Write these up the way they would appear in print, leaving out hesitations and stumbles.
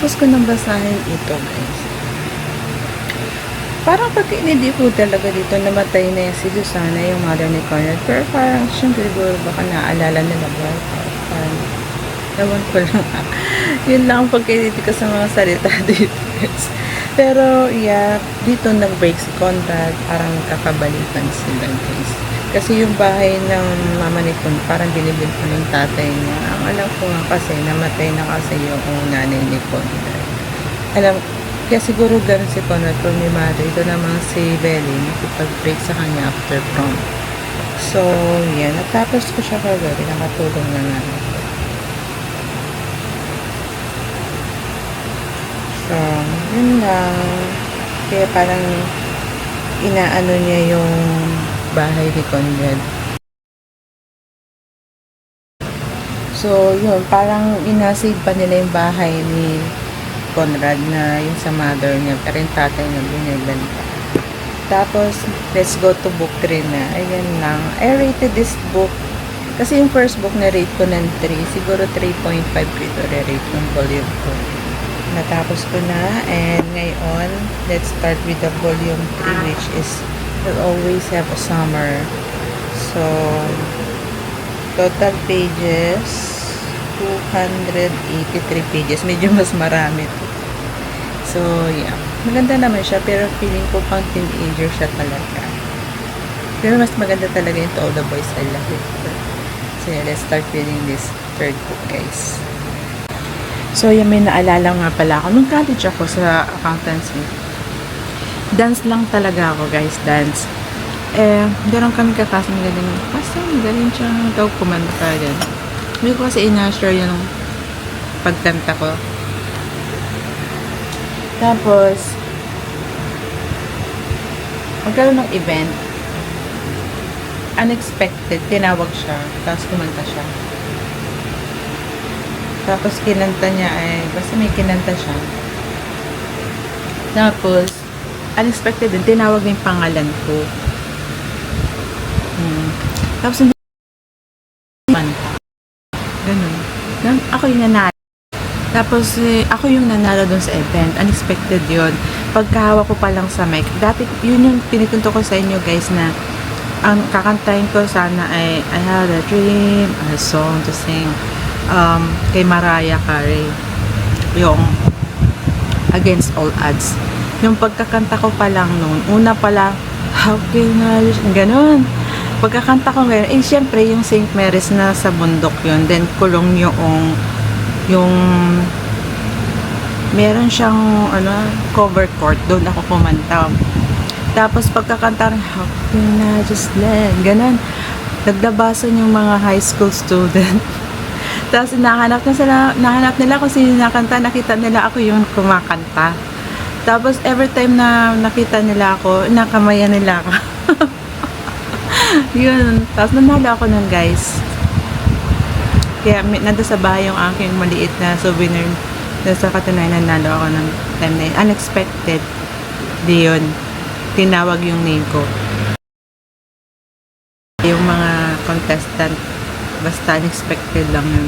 Pagkatapos ko nang basahin ito, guys, parang pagkainindi ko talaga dito, namatay na si Susana, yung mother ni Conrad. Pero parang, syempre, baka naalala nila ba? Parang, ewan ko lang. Yun lang ang pagkainindi ko sa mga salita dito, guys. Pero, yeah, dito nag-break si Conrad. Parang kakabalikan sila, guys. Kasi yung bahay ng mama ni Conrad, parang binibili ko ng tatay niya. Ang alam ko nga kasi, namatay na kasi yung nanay ni Conrad. Kaya siguro ganun si Conrad kung may mother. Ito naman si Belly, nakipag-break sa kanya after prom. So, yan. Natapos ko siya kagabi. Nakatulong na namin. So, yun lang. Kaya parang inaano niya yung bahay ni Conrad. So, yun. Parang inasave pa nila yung bahay ni Conrad na yung sa mother niya, pero yung tatay niya binibenta. Tapos, let's go to book 3 na. Ayan lang. I rated this book, kasi yung first book na rate ko ng 3, siguro 3.5 ko ito re-rate yung volume 2. Natapos ko na, and ngayon, let's start with the volume 3, which is You'll Always Have a Summer. So, total pages, 283 pages. Medyo mas marami ito. So, yeah. Maganda naman siya, pero feeling ko pang teenager siya talaga. Pero mas maganda talaga yung To All the Boys I Love It. So, yeah, let's start reading this third book, guys. So, yeah, may naalala nga pala ako. Nung college ako sa accountancy, dance lang talaga ako, guys. Dance. Meron kami kakasama galing. Kasi galing siyang daw kumanta yan. Hindi ko kasi ina-share yung pagkanta ko. Tapos, magkaroon ng event. Unexpected, tinawag siya. Tapos kumanta siya. Tapos kinanta niya basta may kinanta siya. Tapos, unexpected din, tinawag niya yung pangalan ko. Tapos, hindi kumanta. Ganun. Ako yung nanalo. Tapos, ako yung nanalo dun sa event. Unexpected yun. Pagkahawa ko pa lang sa mic. Dati, yun yung pinikunto ko sa inyo, guys, na ang kakantahin ko sana ay I Had a Dream, a song to sing kay Mariah Carey. Yung Against All Odds. Yung pagkakanta ko pa lang noon, una pala, how can I, ganun. Pagkakanta ko ngayon, syempre yung St. Mary's na sa bundok yun. Then, kulong yung meron siyang cover court, doon ako kumanta. Tapos pagkakanta rin, how can I just let, ganun, naglabasan yung mga high school student. Tapos nahanap nila kung sino nakanta, nakita nila ako yung kumakanta. Tapos every time na nakita nila ako, nakamayan nila ako. Yun, tapos nanalo ako nun, guys. Kaya nandun sa bahay yung aking maliit na souvenir. Sa katunayan, nanalo ako ng time na yun. Unexpected. Di yun. Tinawag yung name ko. Yung mga contestant, basta unexpected lang yun.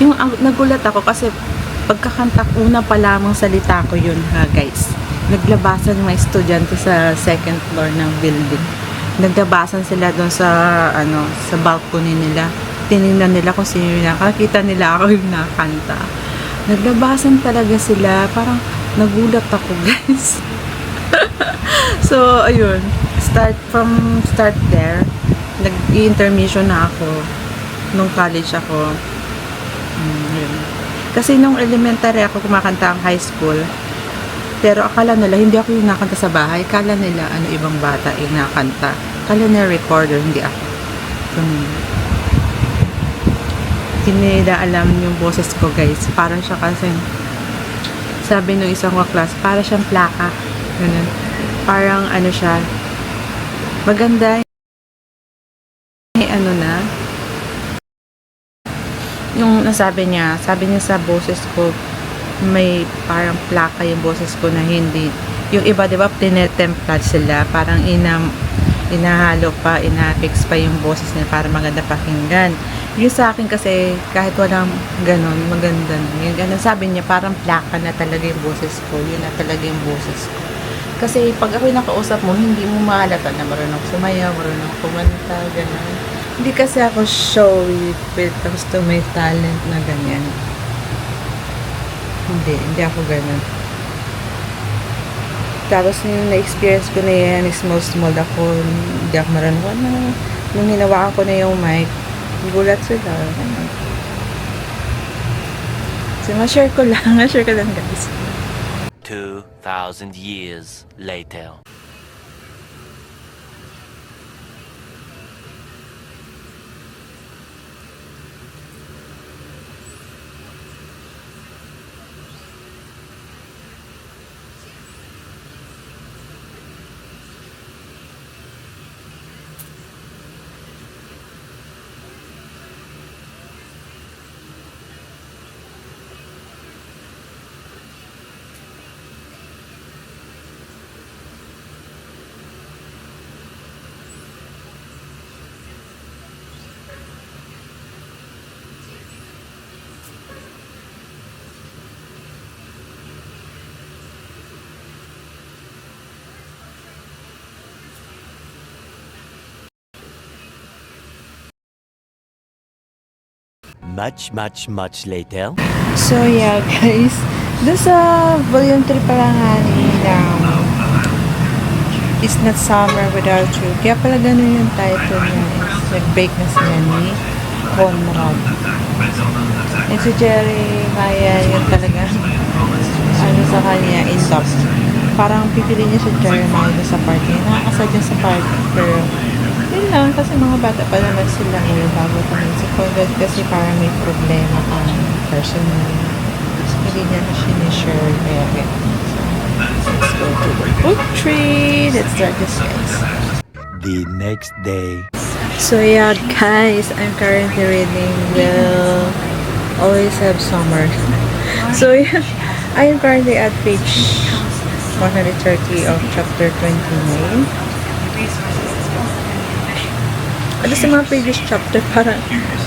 Yung nagulat ako kasi pagkakanta, una pa lamang salita ko yun, ha, guys. Naglabasan yung mga estudyante sa second floor ng building. Naglabasan sila doon sa sa balcony nila. Tinignan nila kung sino yung nakakita nila ako yung nakanta. Naglabasan talaga sila. Parang nagulat ako, guys. So, ayun. Start there. Nag-intermission na ako. Nung college ako. Yun. Kasi nung elementary ako kumakanta ang high school. Pero akala nila, hindi ako yung nakanta sa bahay. Akala nila, ibang bata yung nakanta. Akala nila recorder, hindi ako. Hindi nila alam yung boses ko, guys. Parang siya kasi, sabi nung isang kaklas, para siyang plaka. Ganun. Parang siya, maganda. Yung sabi niya sa boses ko, may parang plaka yung boses ko na hindi. Yung iba, di ba, tinetemplat sila. Parang inahalo pa, inafix pa yung boses niya para maganda pakinggan. Yung sa akin kasi, kahit walang ganon, maganda na. Yung ganon, sabi niya, parang plaka na talaga yung boses ko. Yun na talaga yung boses ko. Kasi pag ako'y nakausap mo, hindi mo mahalata na marunong sumayaw, marunong kumanta, ganon. Hindi kasi ako showy with comes to my talent na ganyan. Hindi ako ganon. Tapos yung na-experience ko na yan, small ako, hindi ako marunong na. Nung hinawakan ko na yung mic, gulat sila. So, ma-share ko lang guys. 2,000 years later. Much later. So, yeah, guys. Doon sa volume 3 pala nga nila, It's Not Summer Without You. Kaya pala ganun yung title niya. Nag-break na sila ni Conrad. And si Jerry Maya, yun talaga, ano sa kanya, in top. Parang pipili niya si Jerry Maya sa party. Nakakasad niya sa party. Pero, yun lang, kasi mga bata pa naman sila ngayon bago tayo si Conrad kasi parang may problema ang personal. Hindi niya na sinishare. Kaya let's go to the book tree. Let's start this, guys. The next day. So yeah, guys, I'm currently reading Will Always Have Summer. So yeah, I am currently at page 130 of chapter 29. Ano sa mga previous chapter, parang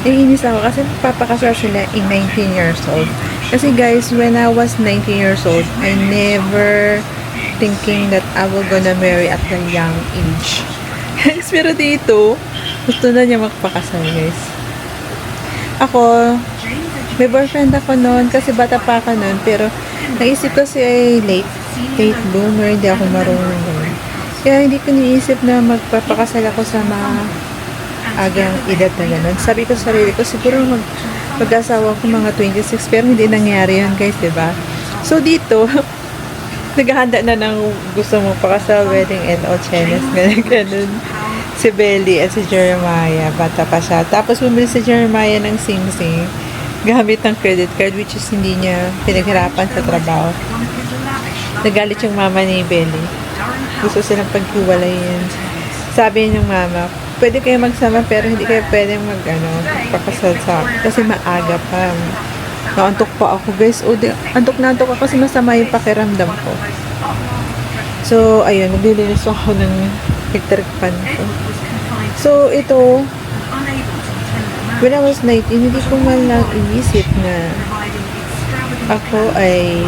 naiinis ako kasi papakasal sila in 19 years old. Kasi guys, when I was 19 years old, I never thinking that I will gonna marry at the young age. Guys, pero dito, gusto na niya magpakasal, guys. Ako, may boyfriend ako noon kasi bata pa ako noon, pero naisip ko si late bloomer, hindi ako marunong. Kaya hindi ko niisip na magpapakasal ako sa mga agang edad na gano'n. Sabi ko sa sarili ko, siguro mag-asawa ko mga 26, pero hindi nangyari yun, guys, diba? So, dito, naghahanda na ng gusto mong pakasal, wedding, and all chenes, gano'n. Si Belly at si Jeremiah, bata pa siya. Tapos, bumili si Jeremiah ng sing-sing, gamit ng credit card, which is hindi niya pinaghirapan sa trabaho. Nagalit yung mama ni Belly. Gusto silang paghiwalayin. Sabi ng mama, pwede kayo magsama pero hindi kayo pwedeng magpakasal sa akin kasi maaga pa. Naantok pa ako, guys. Antok na antok ako kasi masama yung pakiramdam ko. So, ayun, naglilinis ako ng electric pan ko. So, ito, when I was 19, hindi ko man lang iisip na ako ay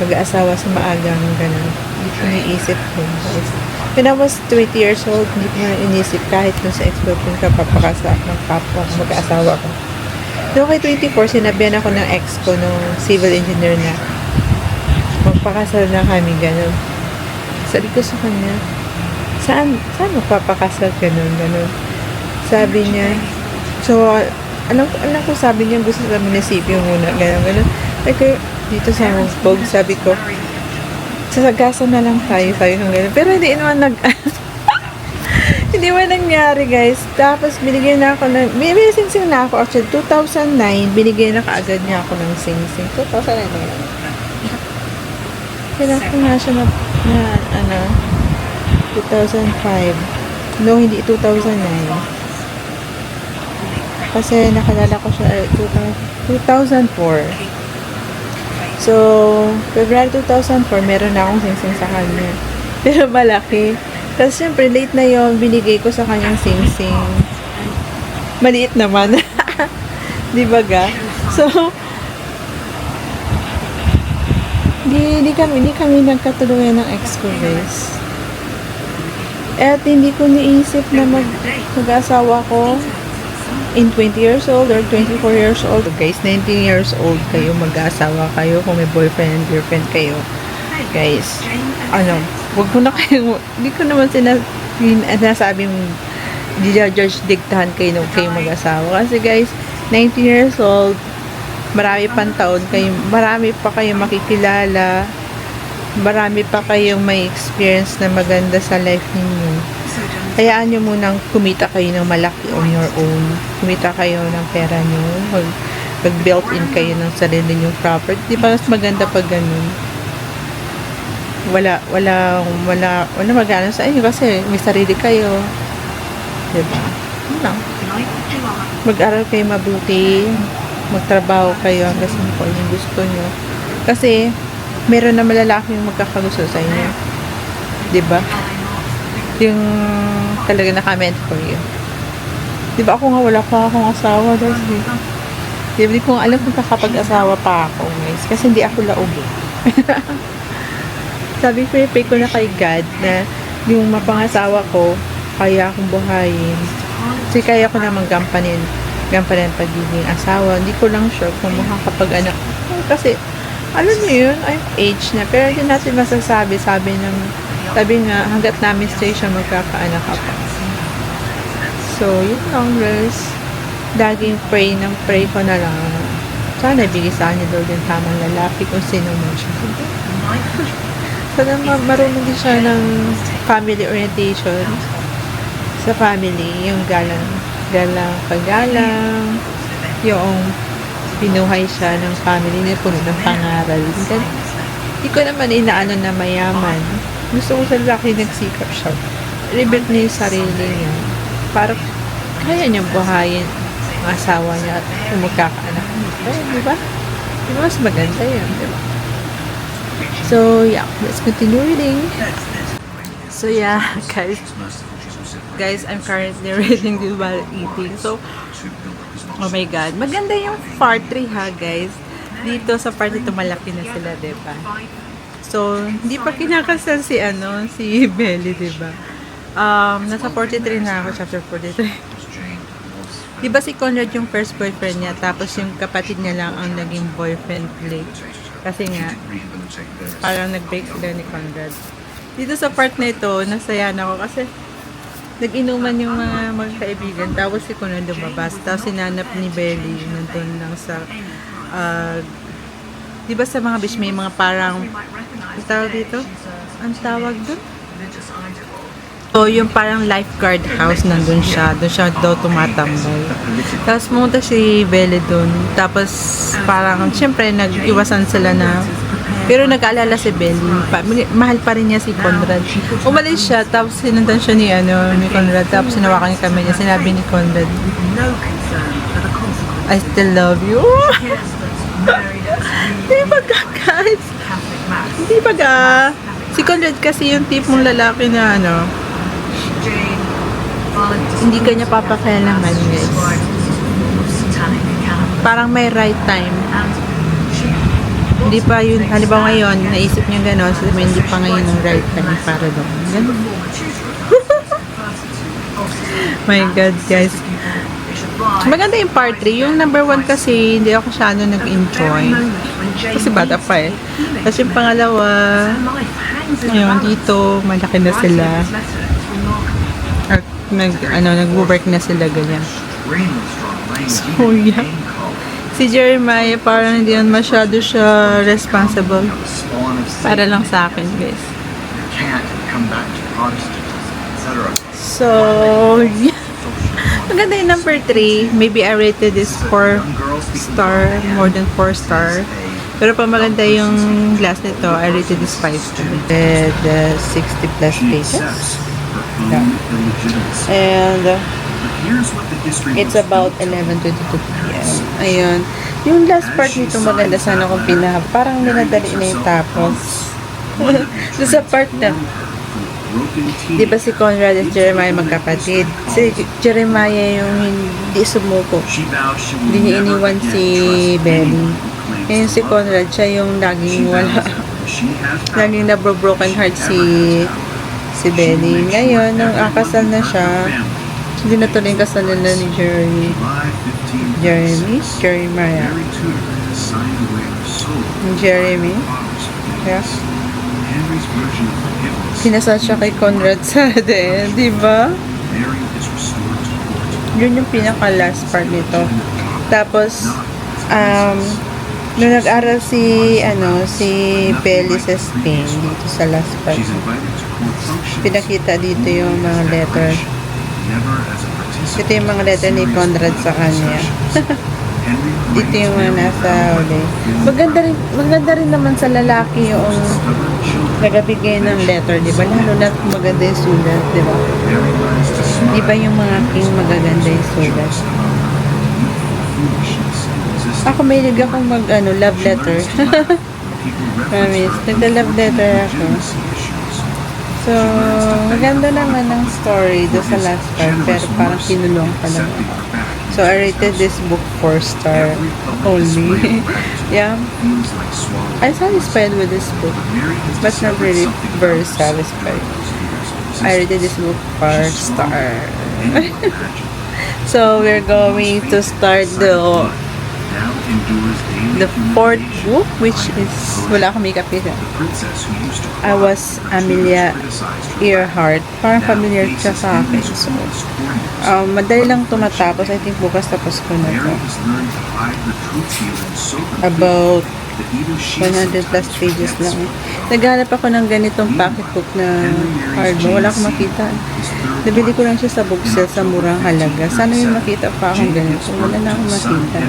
mag-aasawa sa maagang gano'n. Hindi ko naisip ko, guys. When I was 20 years old, hindi ko na inisip kahit kung sa ex-boyfriend ka papakasa ng kapwa ko, mag-aasawa ko. Noong kay 24, sinabihan ako ng ex ko, nung civil engineer na magpakasal na kami, gano'n. Sabi ko sa kanya, saan magpapakasal, gano'n. Sabi niya, so, alam ko sabi niya, gusto sa munisipyo muna, gano'n. Like, dito sa Hongkong, sabi ko, sasagasan na lang tayo ng gano'n. Pero hindi naman hindi man nangyari, guys. Tapos, binigyan na ako ng, may sing-sing na ako. Actually, 2009, binigyan na kaagad niya ako ng sing-sing. 2009 na yun. Kailangan ko nga siya na 2005. No, hindi 2009. Kasi nakalala ko siya 2004. So, February 2004, meron na akong sing-sing sa kanya. Pero malaki. Tapos, syempre, late na yon binigay ko sa kanyang sing-sing. Maliit naman. Di ba ga? So, hindi kami nagkatuluyan ng ex ko, guys. At hindi ko niisip na mag-asawa ko in 20 years old or 24 years old. So, guys, 19 years old kayo, mag-asawa kayo kung may boyfriend and girlfriend kayo. Guys, wag mo na kayo, hindi ko naman sinasabing di-judge diktahan kayo nung kayo mag-asawa. Kasi guys, 19 years old, marami pang taon kayo, marami pa kayong makikilala, marami pa kayong may experience na maganda sa life ninyo. Hayaan nyo munang kumita kayo ng malaki on your own. Kumita kayo ng pera nyo. Mag-built in kayo ng sarili nyo property. Di ba mas maganda pag ganun? Wala magana sa inyo kasi may sarili kayo. Diba? Mag-aral kayo mabuti, magtrabaho kayo hanggang sa kung yung gusto nyo. Kasi, meron na malalaking magkakagusto sa inyo. Diba? Yung talaga na-comment for you. Diba ako nga, wala pa akong asawa. Diba, di ko alam kung kakapag-asawa pa ako, guys. Kasi hindi ako laog. Sabi ko, pray ko na kay God na yung mapangasawa ko, kaya akong buhayin. Kasi kaya ko naman gampanin pagiging asawa. Hindi ko lang sure kung makakapag-anak. Kasi, alam niyo yun, I'm age na. Pero hindi natin masasabi. Sabi nga, hanggat namin station, magkakaanak ka pa. So, yun lang, guys. Laging pray ko na lang. Sana ibigay sa akin doon yung tamang lalaki kung sino man siya. Sana marunong din siya ng family orientation sa family, yung galang, paggalang, yung pinuhay siya ng family niya, puno ng pangaral. Hindi ko naman inaano na mayaman. Gusto ko sa lalaki nagsikap siya. Rebuild niya yung sarili niya. Para kaya niyang buhayin ang asawa niya at kung magkakaanak niya. Diba? Diba? Mas maganda yun. Diba? So, yeah. Let's continue reading. So, yeah, guys, I'm currently reading this while eating. So, oh my God. Maganda yung part 3 ha, guys. Dito sa part ito, malaki na sila, diba? So, hindi pa kinakasal si Belly, diba? Nasa 43 na ako, chapter 43. Diba si Conrad yung first boyfriend niya, tapos yung kapatid niya lang ang naging boyfriend late. Kasi nga, parang nag-break sila ni Conrad. Dito sa part na ito, nasaya na ako kasi nag-inuman yung mga magkaibigan, tapos si Conrad lumabas, tapos sinanap ni Belly nandun lang sa diba sa mga beach may mga parang ang tawag dito? Ang tawag dun? So, yung parang lifeguard house nandun siya. Doon siya daw tumatambay. Tapos pumunta si Belly dun. Tapos parang syempre nag-iwasan sila na pero nag-aalala si Belly. Mahal pa rin niya si Conrad. Umalis siya, tapos sinundan siya ni Conrad. Tapos sinawakan niya kami niya. Sinabi ni Conrad, I still love you. Di ba guys? Di ba si Conrad kasi yung tipong lalaki na hindi ka niya papakialaman, guys. Parang may right time. Hindi pa yun, halimbawa ngayon, naisip niya gano'n, so hindi pa ngayon ang right time para doon. Gano'n. My God, guys. Maganda yung part 3. Yung number 1 kasi, hindi ako masyado nag-enjoy. Kasi bata pa eh. Tapos yung pangalawa, ayun, dito, malaki na sila. Or, nag-work na sila, ganyan. So, yeah. Si Jeremiah, parang hindi yan masyado siya responsible. Para lang sa akin, guys. So, yeah. Maganda yung number 3. Maybe I rated this 4 star, more than 4 star. Pero pa maganda yung glass nito, I rated this 5 star. And 60 plus pages. Yeah. And it's about 11:22 p.m. Ayun. Yung last part nito maganda sana kung parang minadali na yung tapos. Doon sa part na Di ba si Conrad at Jeremiah magkapatid? Si Jeremiah yung hindi sumuko. Hindi niya iniwan si Belly. Ngayon si Conrad, siya yung laging wala. Laging nabro-broken heart si Belly. Ngayon, nung akasal na siya, hindi na tuloy yung kasal nila ni Jeremiah. Jeremy. Yeah. Kinasal siya kay Conrad sa the end, di ba? Yun yung pinaka-last part nito. Tapos, nung nag-aral si Belly sa Spain, dito sa last part, pinakita dito yung mga letter. Ito yung mga letter ni Conrad sa kanya. Dito yung mga nasa uli. Maganda rin naman sa lalaki yung nagbibigay ng letter, di ba? Lalo na kung maganda yung sulat, di ba? Di ba yung mga king magaganda yung sulat? Ako mahilig akong love letter. Promise, nagda-love letter ako. So, maganda naman ang story doon sa last part, pero parang kinulong pa lang. So, I rated this book 4 star only. Yeah. I'm satisfied with this book, but not really very satisfied. I rated this book 4 star. So, we're going to start the fourth book, which is wala akong makeup isa. I was Amelia Earhart. Parang familiar siya sa akin. So, madali lang tumatapos. I think bukas tapos ko na to. About 100 plus pages lang. Naghanap ako ng ganitong pocketbook na hardback. Wala akong makita. Nabili ko lang siya sa book sale sa murang halaga. Sana yung makita pa akong ganito. Wala na akong makita.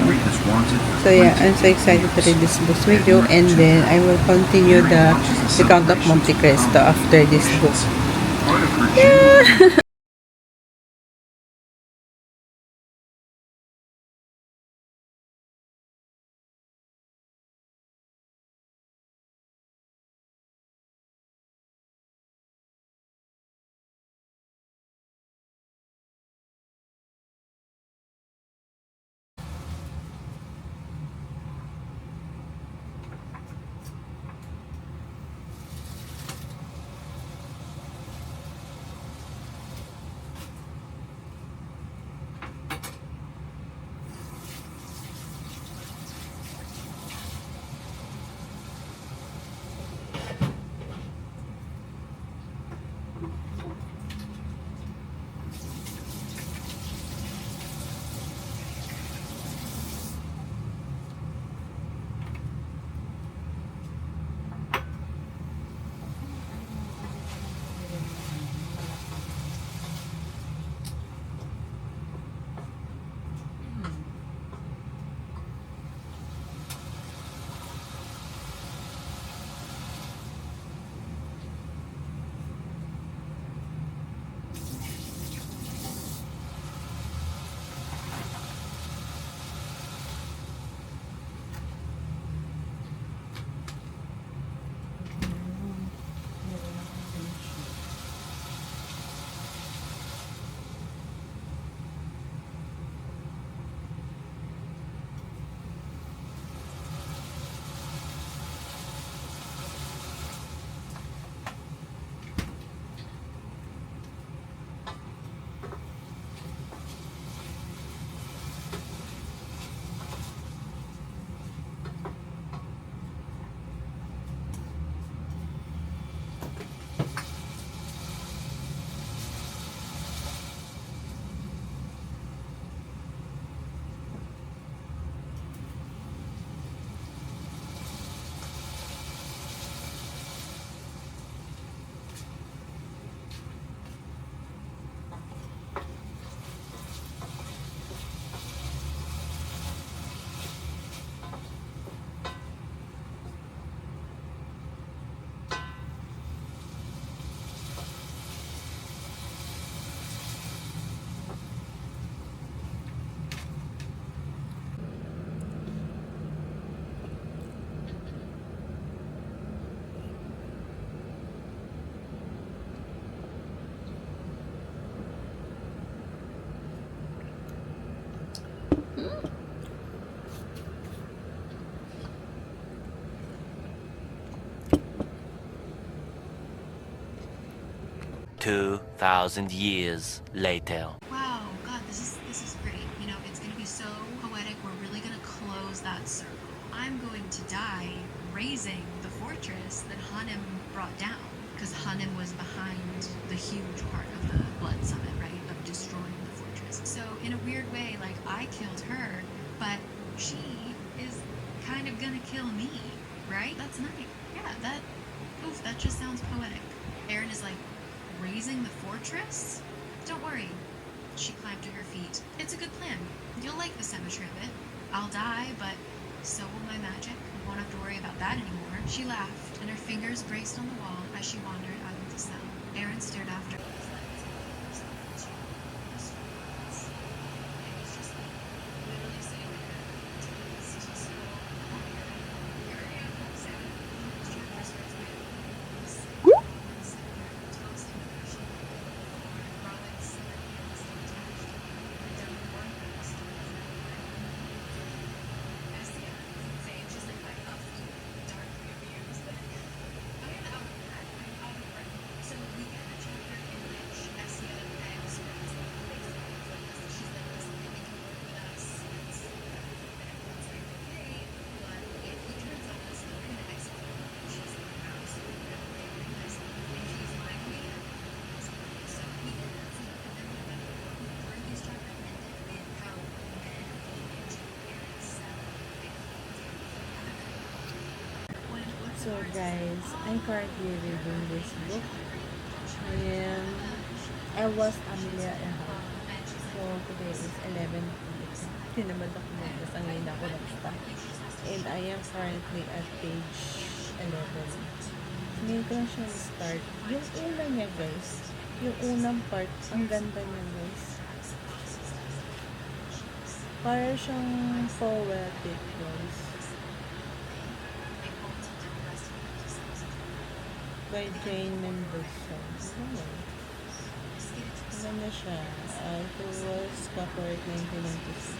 So yeah, I'm so excited to read this book with you. And then I will continue the Count of Monte Cristo after this book. Yeah! 2,000 years later. Wow, God, this is great. You know, it's gonna be so poetic. We're really gonna close that circle. I'm going to die raising the fortress that Hanem brought down, because Hanem was behind the huge part of the Blood Summit, right? Of destroying the fortress. So in a weird way, like I killed her, but she is kind of gonna kill me, right? That's nice. Yeah, that just sounds poetic. Aaron is like raising the fortress? Don't worry. She climbed to her feet. It's a good plan. You'll like the symmetry of it. I'll die, but so will my magic. We won't have to worry about that anymore. She laughed, and her fingers braced on the wall as she wandered out of the cell. Aaron stared after her. So guys, I'm currently reading this book. I was Amelia and Hal. So today is 11 p.m. Tinamad ako magbasa ngayon ako nag-stop. And I am currently at page 11. Ngayon ko lang siya start. Yung una niya guys, yung unang part, ang ganda niya guys. Para siyang poetic guys. By Jane Mendoza. Ano siya? Ito was copyright 1996.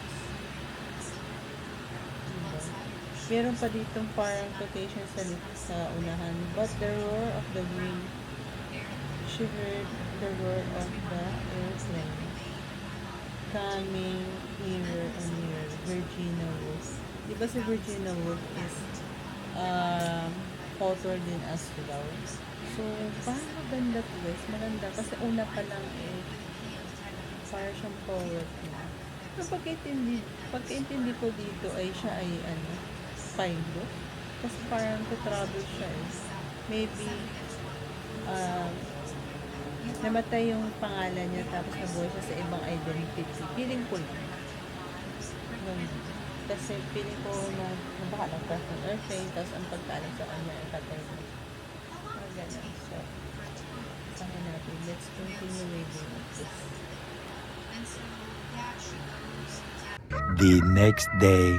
Diba? Meron pa ditong parang quotation sa unahan. But the roar of the wind, she heard the roar of the airplane. Coming nearer and nearer. Virginia Woolf. Diba si Virginia Woolf is author din as well. So, parang maganda to guys. Maganda. Kasi una pa lang para siyang poet na. So, pagkaintindi ko dito ay siya ay pilot. Kasi parang to-travel siya Maybe, namatay yung pangalan niya tapos nabuhay siya sa ibang identity. Feeling ko lang. Kasi feeling ko na baka nag-crash ng airplane tapos ang pagkalang sa kanya ay patay na. Ganun. So, sabi natin, let's continue reading this. The next day.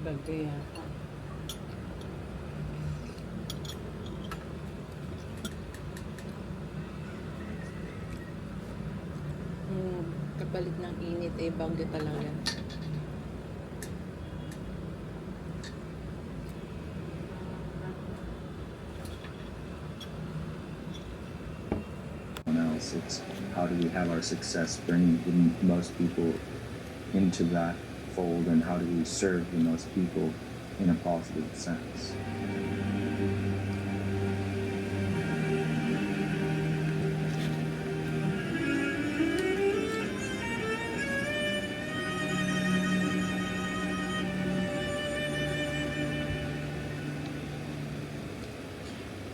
Bagay kapalit ng init bagyo talaga. It's how do we have our success bring the most people into that fold, and how do we serve the most people in a positive sense.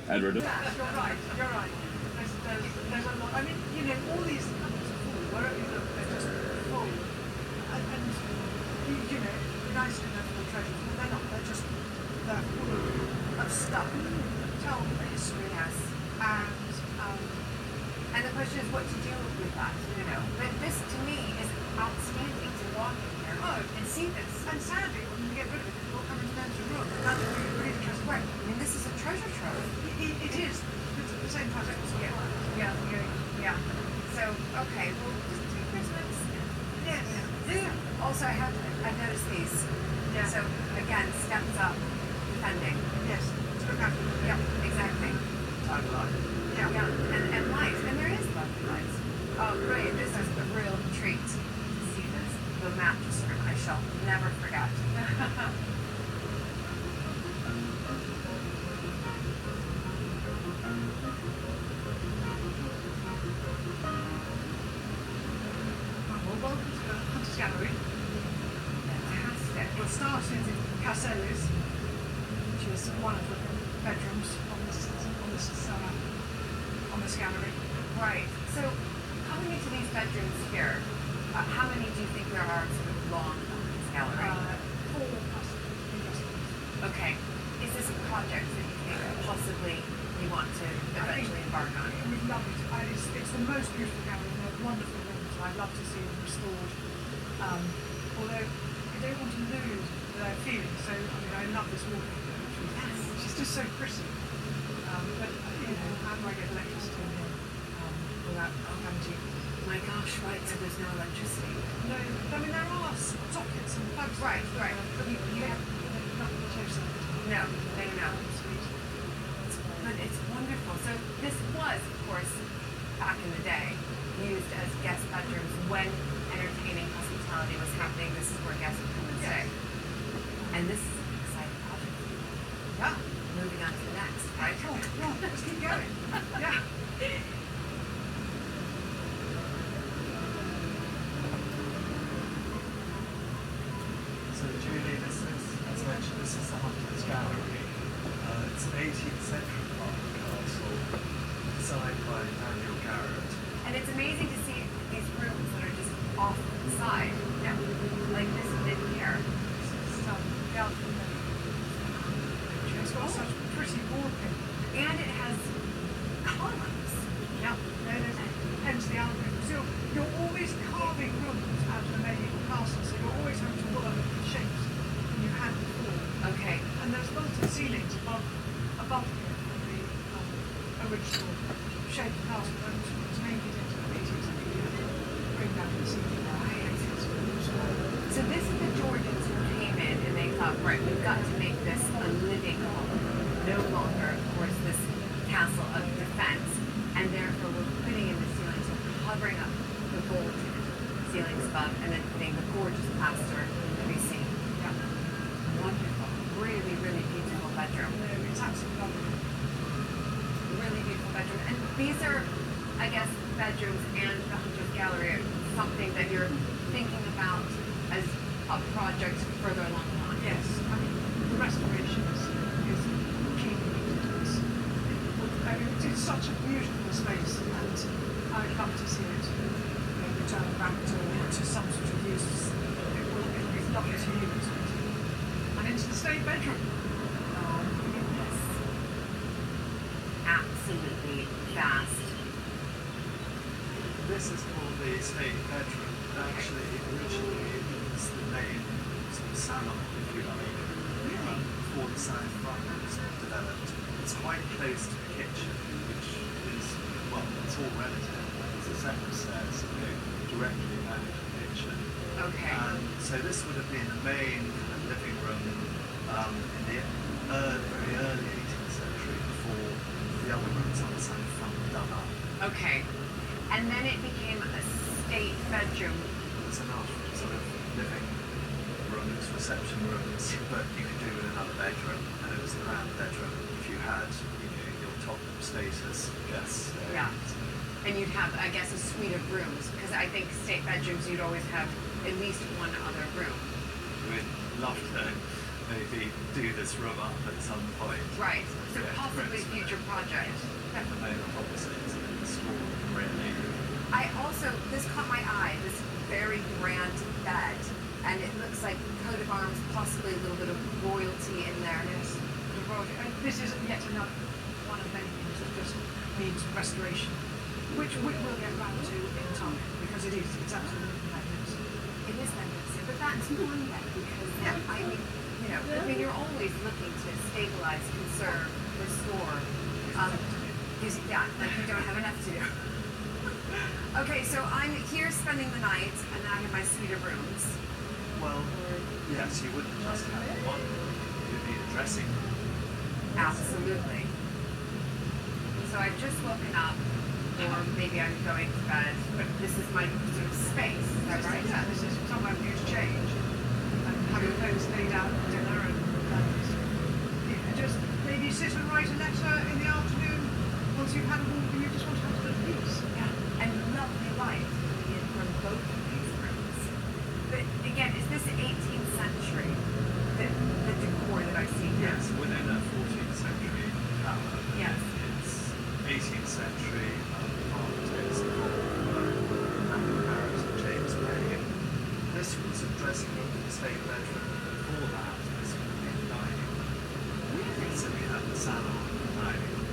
Edward. You're right. There's a lot. I mean, you know, all these numbers are full. Wherever you look, they're just full. And you know, nice to know the treasures, but they're not. They're just full of stuff. Tell the history. Yes. And the question is what to do with that. You know, but this to me is outstanding to walk in here and see this. And sadly, when we get rid of it, it will come into the room. That's a really, really just way. I mean, this is a treasure trove. It is. It's the same project. Yeah. So, okay, well, just take Christmas. Yes. Yeah. Also, I've noticed these. Yeah. So, again, steps up, defending. Yes. To look after them. Yep, exactly. Time of life. Yeah. And light. And there is lovely light. Oh, great. This is a real treat to see this. The mattress room I shall never forget. Well, welcome to the Hunter's Gallery. Fantastic. We'll start in Casellas, which is one of the bedrooms on this gallery. Right. So, coming into these bedrooms here, how many do you think there are sort of long on this gallery? 4 plus investors. Okay. Is this a project that you think possibly you want to eventually embark on? We'd love it. It's the most beautiful gallery. They're wonderful rooms. I'd love to see them restored. Although I don't want to lose their feeling. So I love this wallpaper. She's just so pretty. But how do I get electricity in here without having to? My gosh, right, so there's no electricity. No, I mean there are sockets and plugs. Right. But you have nothing to choose. No. But it's wonderful. So this was, of course, back in the day, used as guest bedrooms when entertaining hospitality was happening. This is where guests would come and stay. And this is an exciting project. Yeah. Moving on to the next, right? Come on, let's keep going. Yeah. So Julie, this is, as mentioned, this is the Hunter's Gallery. It's an 18th century Park castle designed by Daniel Garrett. And it's amazing to see these rooms that are just off to the side. Yeah. Like this bit here. It's got such pretty wallpaper. And it has columns. Yeah. Hence the algorithm. So you're always carving rooms out of a medieval castle, so you're always having to work with shapes than you had before. Okay. And there's vaulted ceilings above here from the original shape of castle, and to make it into the 18th century, you have to bring down the ceiling. So this is the Georgians who came in and they thought, right, we've got to make this a living home. No longer, of course, this castle of defense. And therefore we're putting in the ceilings, we're covering up the vaulted ceilings above and then putting the gorgeous plaster creasing. Yeah. Wonderful. Really, really beautiful bedroom. It's absolutely lovely. Really beautiful bedroom. And these are, I guess, bedrooms and the Hunter's Gallery are something that you're thinking about as a project further along the line. Yes, I mean, the restoration is key to this. It's such a beautiful space, and I'd love to see it return back to some sort of use. It will be lovely to use. And into the state bedroom. Oh, goodness. Absolutely vast. This is called the state bedroom. Actually, originally it was the main sort of salon, if you like, before the south front was developed. It's quite close to the kitchen, which is, well, it's all relative. There's a set of stairs that go directly back to the kitchen. Okay. So this would have been the main kind of living room in the very early 18th century before the other rooms on the south front were done up. Okay. And then it became a state bedroom. There's enough sort of living rooms, reception rooms, but you could do with another bedroom, and it was a grand bedroom if you had, your top status guests. Yeah. And you'd have, I guess, a suite of rooms, because I think state bedrooms you'd always have at least one other room. We'd love to maybe do this room up at some point. Right. So Yeah, possibly great. future project. At the moment, obviously, it's a bit small, really. This caught my eye, this very grand bed. And it looks like coat of arms, possibly a little bit of royalty in there. Yes, the royalty. And this is yet another one of many things that just needs restoration, which we will get round to in time, because it's absolutely magnificent. It is magnificent, but that's one way because I mean, you're always looking to stabilize, conserve, restore Um, yeah, like you don't have enough to do. Okay, so I'm here spending the night, and then I have my suite of rooms. Well, yes, you wouldn't just have one room. You'd need a dressing room. Absolutely. So I've just woken up, or maybe I'm going to bed, but this is my sort of space, is that right? Yeah, this is somewhere for you to change and have your clothes laid out for dinner and you know, just maybe sit and write a letter in the afternoon once you've had a walk and you just want to have a little peace. Yeah, and lovely light coming in from both of these rooms. But again, is this 18th century, the decor that I see here? Yes, within a 14th century tower. Yes. It's 18th century architects and Paris and James Bay. This was a dressing room for the state bedroom. Before that, this would have been dining room. Really? So we had the salon and the dining room.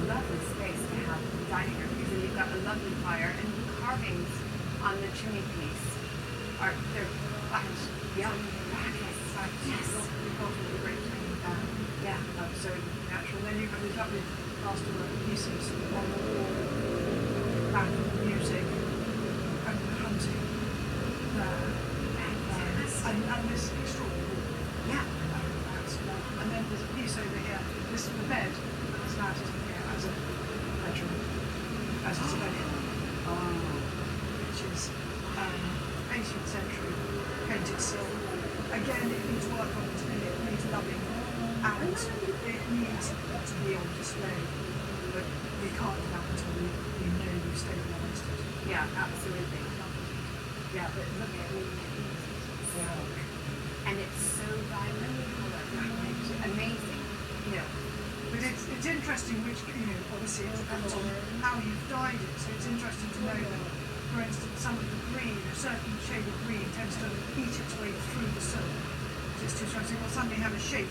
Lovely space to have the dining room because then you've got a lovely fire and the carvings on the chimney piece are they're yeah, yes. You've got all the great thing. Yeah. So natural. Then you've got these lovely masterwork pieces on the wall, back music, and hunting. And this extraordinary wall. Yeah. And then there's a piece over here. This is the bed that's now sitting here as a bedroom, as it's a bedroom, which is 18th century painted silk. Again, it needs work on it, and it needs loving, and it needs to be on display. But we can't do that until we know we've stabilised it. Yeah, absolutely. Yeah, but look at all And it's so vibrant in color. It's amazing. You know. But it's interesting which, you know, obviously it depends on how you've dyed it. So it's interesting to know that, for instance, some of the green, a certain shade of green tends to eat its way through the silk. Just to try to say, well, suddenly have a shape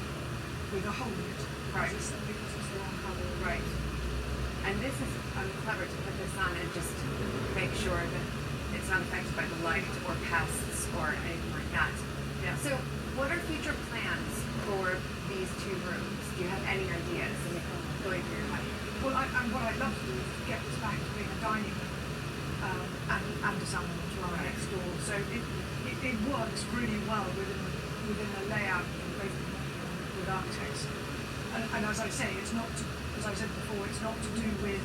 with a hole in it. Right. Because it's the wrong colour. Right. And this is clever to put this on and just make sure that it's not affected by the light or pests or anything like that. Yeah. So what are future plans for these two rooms? Do you have any ideas going through your head? Well, and what I'd love to do is get this back to being a dining room and a salon as well next door. So it works really well within the layout of both with architects. And as I say, it's not, as I said before, it's not to do with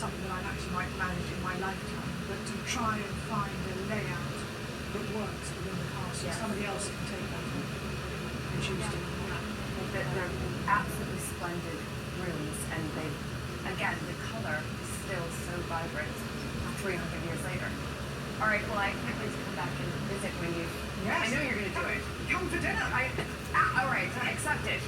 something that I actually might manage in my lifetime, but to try and find a layout that works within the castle. Yes. Somebody else can take that and choose to. They're absolutely splendid rooms, and they, again, the color is still so vibrant 300 years later. All right, well, I can't wait to come back and visit when you. Yes. I know you're going to do it. Come for dinner. All right, accepted.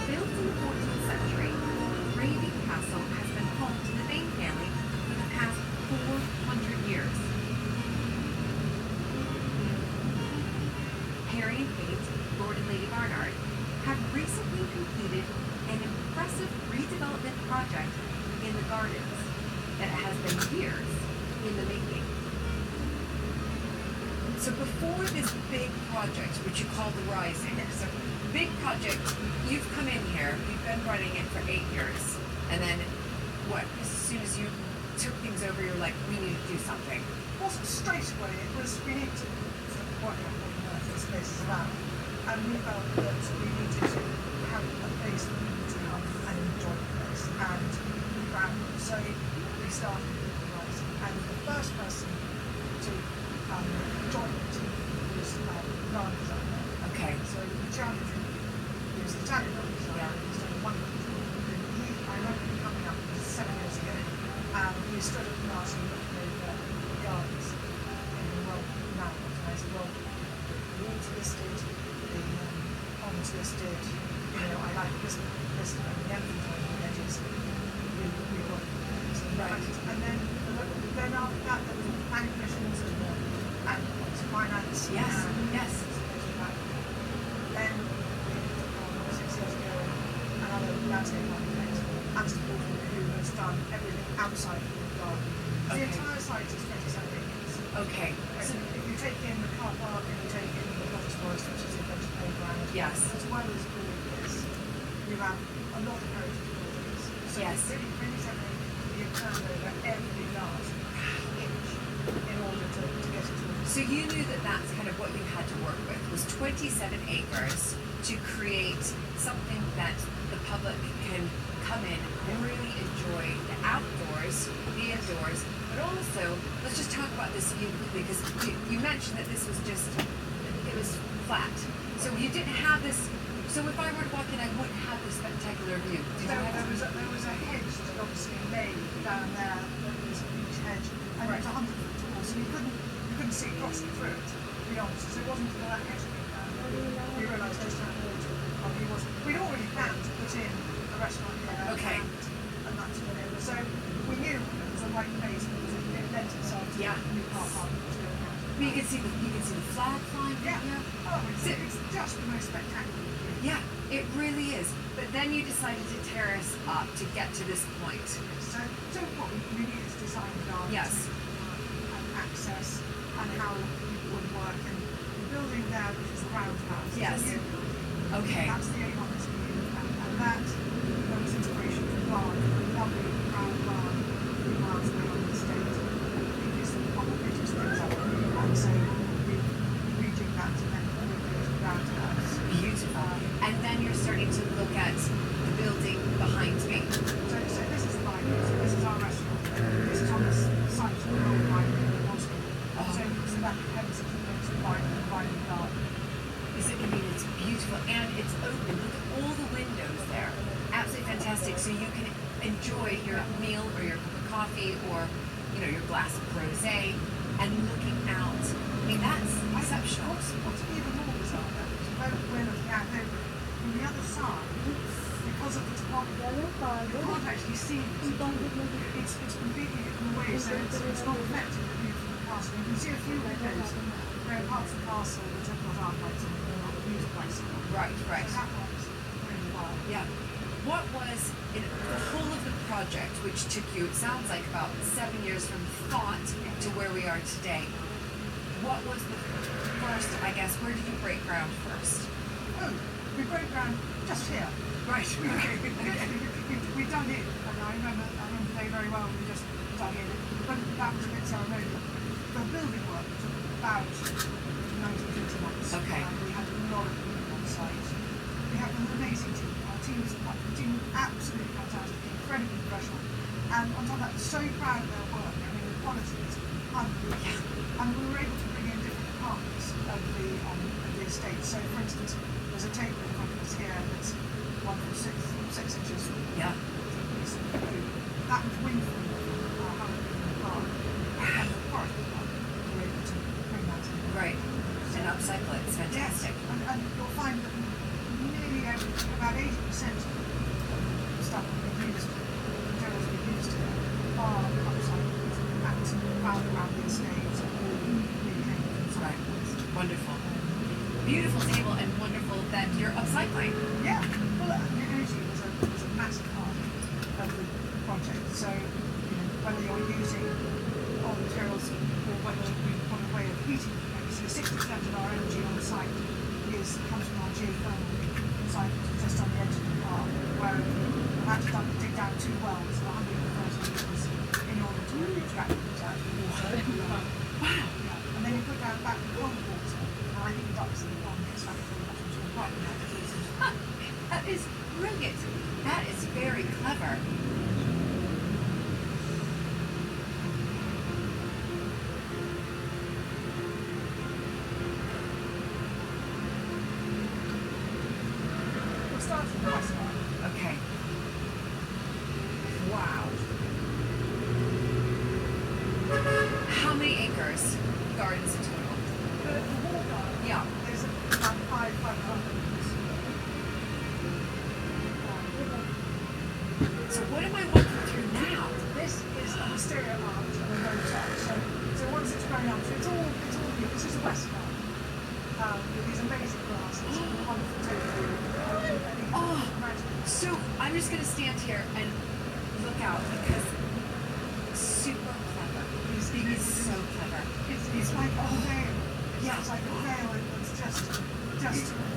Built in the 14th century, Gravy Castle has been home to the Vane family for the past 400 years. Harry and Kate, Lord and Lady Barnard, have recently completed an impressive redevelopment project in the gardens that has been years in the making. So before this big project, which you call the Rising, so big project, you've come in here, you've been running it for 8 years, and then what? As soon as you took things over, you're like, we need to do something. It wasn't straight away, it was we need to work out what on earth this place is about. And we felt that we needed to have a place for people to come and enjoy the place. And we found it. So we started with the Rising. And the first person to join the team was Grant designer. Okay. So Charlie he was the Italian designer, he was doing a wonderful job. I remember him coming up 7 years ago, and we stood at the last and looked over the gardens in the world map, and I said, well, the water's listed, the pond's listed, you know, I like this listed, and the empty on the edges, we got right. And then after that, there was planning commissions and finance. Yes, yes. Then, 6 years ago, another landscape architect, Anthony who has done everything outside of the garden. The Okay. entire site is 26 Okay. So if you take in the car park and you take in the Lotus Forest, which is the adventure playground, Yes. as well as all of this, you have a lot of heritage buildings. So Yes. it's really, really something you've turned over every last inch in order to get it to a So you knew that that's kind of what you had to work with, was 27 acres to create something that the public can come in and really enjoy the outdoors, the indoors, but also, let's just talk about this view because you mentioned that this was just, it was flat. So you didn't have this, so if I were to walk in, I wouldn't have this spectacular view. Did you have There was a hedge that obviously lay down there, that was a huge hedge, and it was 100 foot tall, so you couldn't see crossing through it, to be honest. So it wasn't until that hedge came down that we realised just how important he was. We'd already planned to put in a restaurant here Okay. and that sort of area. So we knew it was the right place because it lent itself to Yeah. the new car park. But you can see the flag flying from Yeah. here. Oh, it's just the most spectacular. Yeah, it really is. But then you decided to terrace up to get to this point. So what we need is design gardens Yes. and access and how people would work and the building there, which is the roundhouse. Yes. Is a new building. Okay. That's the A1 that's new and that there was inspiration from barn, a lovely round barn 3 miles away on the estate. I think it's one of the prettiest things I've ever and so we're redoing that to then put it into the roundhouse. Beautiful. And then you're starting to look at the building behind me. So this is the library, so this is our restaurant. This is on the site of the old library in Boston. Oh. So that depends if you go to the library garden. I mean, it's beautiful and it's open. Look at all the windows there. Absolutely fantastic. So you can enjoy your meal or your cup of coffee or, you know, your glass of rosé and looking out. I mean, that's exceptional. What's even more bizarre though, we're looking out there from the other side, because of the topography, you can't actually see it. It's completely in the way, so it's not reflecting the view from the castle. You can see a few windows where parts of the castle which are not archives and not used by someone. Right, right. So that one's really wild. Yeah. What was in the whole of the project, which took you, it sounds like about 7 years from thought to where we are today? What was the first, I guess, where did you break ground first? Oh, we broke ground just here. Right, okay. We dug in, and I remember the day very well. We just dug in, but that was a bit ceremonial. The building work took about 19 months. Okay. And we had a lot of people on site. We have an amazing team. Our team is absolutely fantastic, incredibly professional, and on top of that, so proud of their work. I mean, the quality is unbelievable. And we were able to bring in different departments of the estate. So, for instance, there's a table in front of us here that's 1 4 6 inches. Yeah. That was wind from Hurricane Park and the forest park. We were able to bring that in. Right. And upcycle it. It's fantastic. Yes, and you'll find that nearly everything, about 80% of the stuff that we've used, the materials we've used here, are upcycled and found around the estate or really came from Right. somewhere. Wonderful. Beautiful table and wonderful that you're upcycling. Yeah, well, the energy was a massive part of the project. So, whether you're using old materials or whether we want a way of heating the place, so 60% of our energy on site comes from our geothermal site just on the edge of the park, where we had to dig down 2 wells of 130 litres in order to extract the water out of the water. Wow. Yeah. And then you put down back the cold water, and I think ducks in the pond gets back to the bottom of the park. That is brilliant. That is very clever. We'll start from the west side. Okay. Wow. How many acres? Gardens in total? The wall garden Yeah. is about 500. So what am I walking through now? This is a wisteria art on the very top. So once it's grown up, so it's all new. This is the west garden with these amazing grasses and the wonderful tofu. Oh. So I'm just going to stand here and look out because super clever. He's so clever. It's It's like a veil. It's like a veil that's just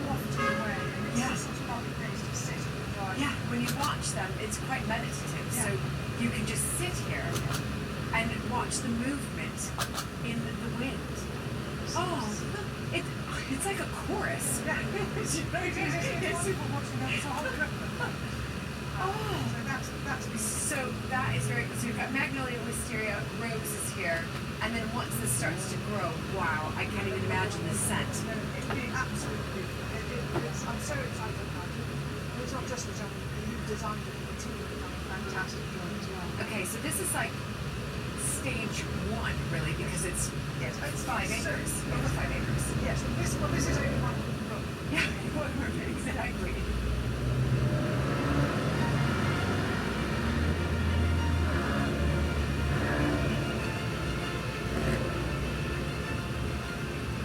wafting away. And it's such a lovely place to sit and enjoy. Yeah, when you watch them, it's quite meditative. So you can just sit here and watch the movement in the wind. Oh, it's like a chorus. Yeah, it's super watching that song. Oh, So so that is very. So you've got magnolia, wisteria, roses here, and then once this starts to grow, wow, I can't even imagine the scent. it'd be absolutely beautiful. I'm so excited about it. It's not just the job, you designed it, the team have done a fantastic job as well. Okay, so this is like stage one, really, because it's 5 acres, over 5 acres. Yes, this is only one book. Yeah, exactly.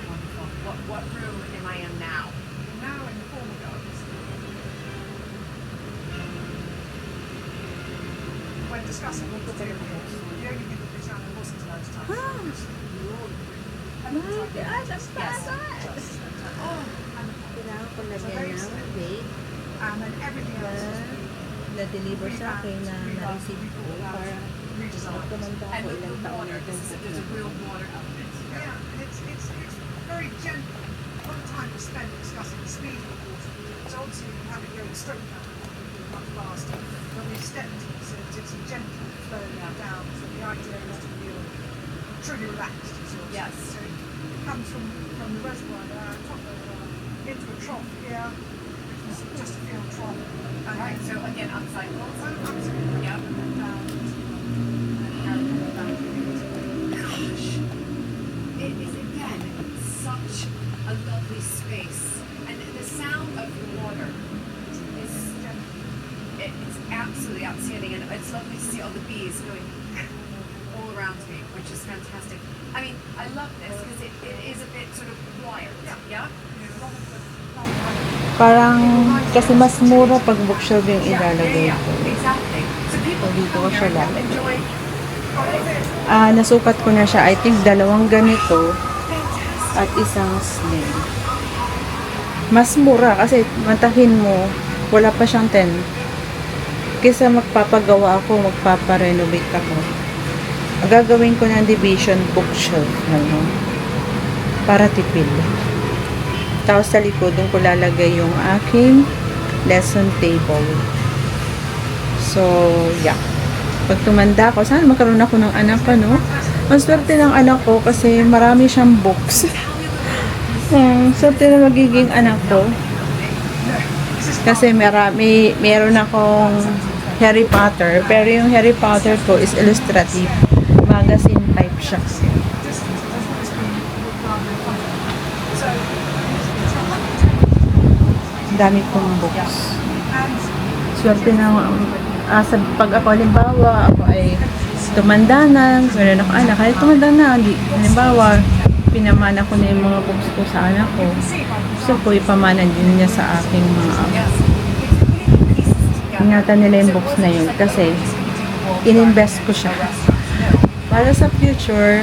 Wonderful. What room am I in now? Now in the formal gardens. When discussing what the day was, the only thing that we found there wasn't loads of time. Oh, Kailangan ko So lagyan very ng simple. date And then everything else is na-deliver sa akin na na-receive ko para redesigned. pag tumanda and ako the ilang taon water, na itong there's a real water element. Yeah, and it's very gentle. A lot of time is spent discussing the speed of the water. So obviously you have it going straight down, much faster. When we stepped into it, it's a gentle flow down. So the idea is to feel truly relaxed. Yes. So it comes from the reservoir into a trough here, which is just a field trough. And Right, so again, up cycles. absolutely. Yep. Down Gosh, it is again such a lovely space, and the sound of the water is it's absolutely outstanding, and it's lovely to see all the bees going all around me, which is fantastic. I mean, I love this because it is a bit sort of wild, yeah. Parang kasi mas mura pag bookshelf yung ilalagay ko. Exactly. So people So, dito ko come siya here and lalagay. enjoy. Nasukat ko na siya. I think 2 ganito at isang sling. Mas mura kasi matahin mo, wala pa siyang 10. Kaysa magpapagawa ako, magpaparenovate ako. Gagawin ko ng division bookshelf para tipid. Tapos sa likod, doon ko lalagay yung aking lesson table. So, yeah. Pag tumanda ako, sana magkaroon ako ng anak ko, no? Ang swerte ng anak ko kasi marami siyang books. Swerte na magiging anak ko. Kasi meron akong Harry Potter. Pero yung Harry Potter ko is illustrative. Magazine type siya. Dami kong books. Swerte na pag ako halimbawa ako ay tumanda na, meron ako anak, kahit tumanda na, halimbawa pinamana ko na yung mga books ko sa anak ko, gusto ko ipamana din niya sa aking mga ingatan nila yung books na yun kasi ininvest ko siya para sa future.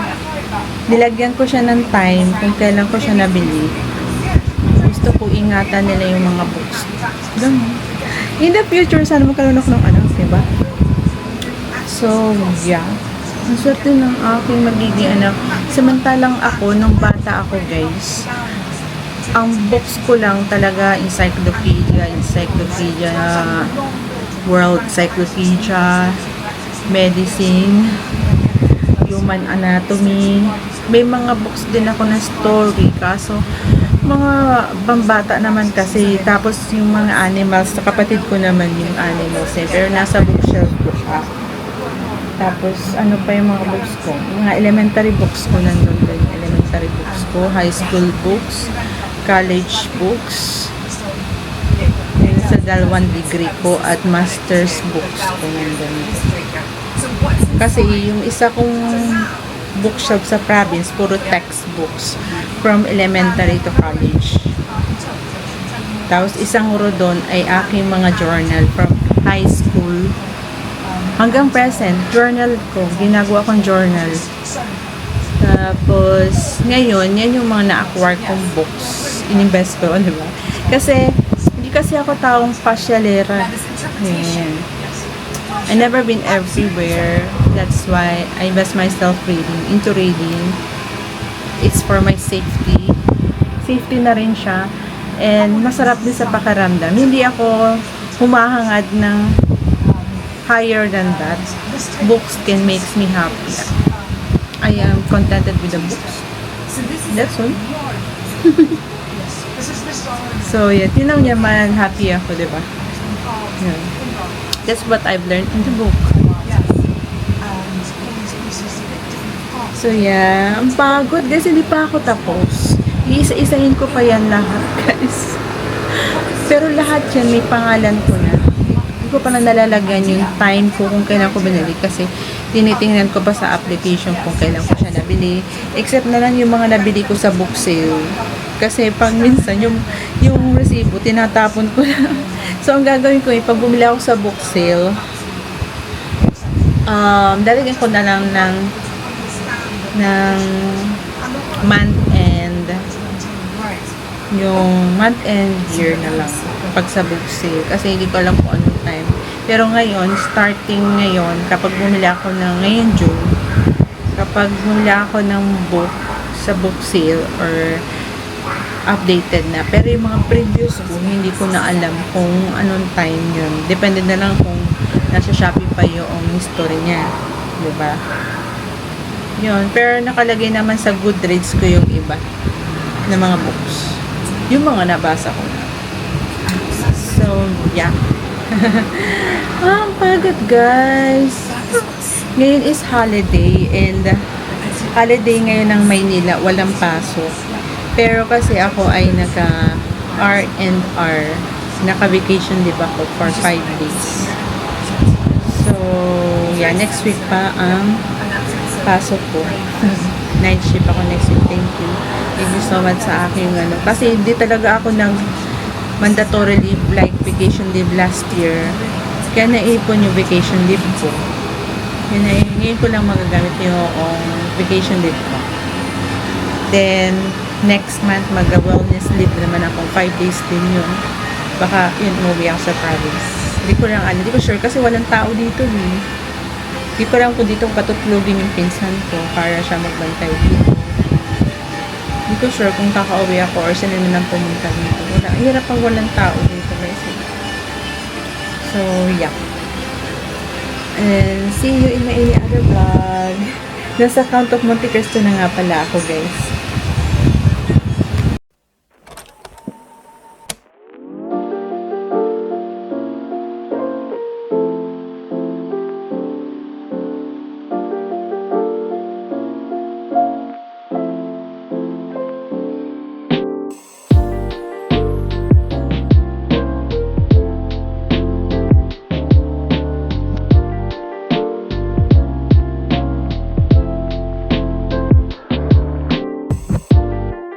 Nilagyan ko siya ng time kung kailan ko siya nabili. Gusto ko ingatan nila yung mga books. Ganun. In the future, sana magkaroon ako ng anak, diba? So, yeah. Ang swerte ng aking magiging anak. Samantalang ako, nung bata ako, guys, ang books ko lang talaga, encyclopedia, world encyclopedia, medicine, human anatomy. May mga books din ako na story, kaso mga pambata naman kasi, tapos yung mga animals, kapatid ko naman yung animals pero nasa bookshelf ko siya. Tapos ano pa yung mga books ko, mga elementary books ko nandun din, elementary books ko, high school books, college books, yung sa 2 degree ko at master's books ko nandun. Kasi yung isa kong bookshelf sa province, puro textbooks from elementary to college. Tapos isang row doon ay aking mga journal from high school hanggang present. Journal ko, ginagawa kong journal. Tapos, ngayon, yan yung mga na-acquire kong books. Ininvest ko, di ba? Kasi, hindi kasi ako taong pasyalera. Ayan. I never been everywhere. That's why I invest myself into reading. It's for my safety. Safety na rin siya. And masarap din sa pakiramdam. Hindi ako humahangad ng higher than that. Books can makes me happy. I am contented with the books. That's all. So, yeah. Tinaw niya man, happy ako, diba? Yeah. That's what I've learned in the book. So, yeah. Ang pagod, guys. Hindi pa ako tapos. Iisa-isahin ko pa yan lahat, guys. Pero lahat yan, may pangalan ko na. Hindi ko pa na nalalagyan yung time ko kung kailan ko binili. Kasi, tinitingnan ko pa sa application kung kailan ko siya nabili. Except na lang yung mga nabili ko sa book sale. Kasi, pag minsan, yung resibo, tinatapon ko na. So, ang gagawin ko, pag bumili ako sa book sale, dalagyan ko na lang ng month end, yung month end year na lang pag sa book sale. Kasi hindi ko alam kung anong time. Pero ngayon, starting ngayon, kapag bumili ako ngayon June, kapag bumili ako ng book sa book sale or updated na. Pero yung mga previous ko, hindi ko na alam kung anong time yun. Depende na lang kung nasa Shopee pa yung history niya. Diba? Yun. Pero nakalagay naman sa Goodreads ko yung iba na mga books. Yung mga nabasa ko na. So, yeah. Ang pagod, guys. Ngayon is holiday and holiday ngayon ng Maynila. Walang pasok. Pero kasi ako ay naka-R&R, naka-vacation di ba ko for 5 days. So, yeah, next week pa ang pasok ko. Night shift ako next week. Thank you. Thank you so much sa aking kasi hindi talaga ako mandatory leave like vacation leave last year. Kaya naipon yung vacation leave ko. Ngayon ko lang magagamit yung vacation leave ko. Then, next month, mag-wellness leave naman akong 5 days din yun. Baka, yun, umuwi ako sa province. Hindi ko lang hindi ko sure kasi walang tao dito eh. Hindi ko lang kung dito patutlogin yung pinsan ko para siya magbantay dito. Hindi ko sure kung kakauwi ako or sila na lang pumunta dito. Hirap pag walang tao dito guys. So, yeah. And see you in my any other vlog. Nasa Count of Monte Cristo na nga pala ako guys.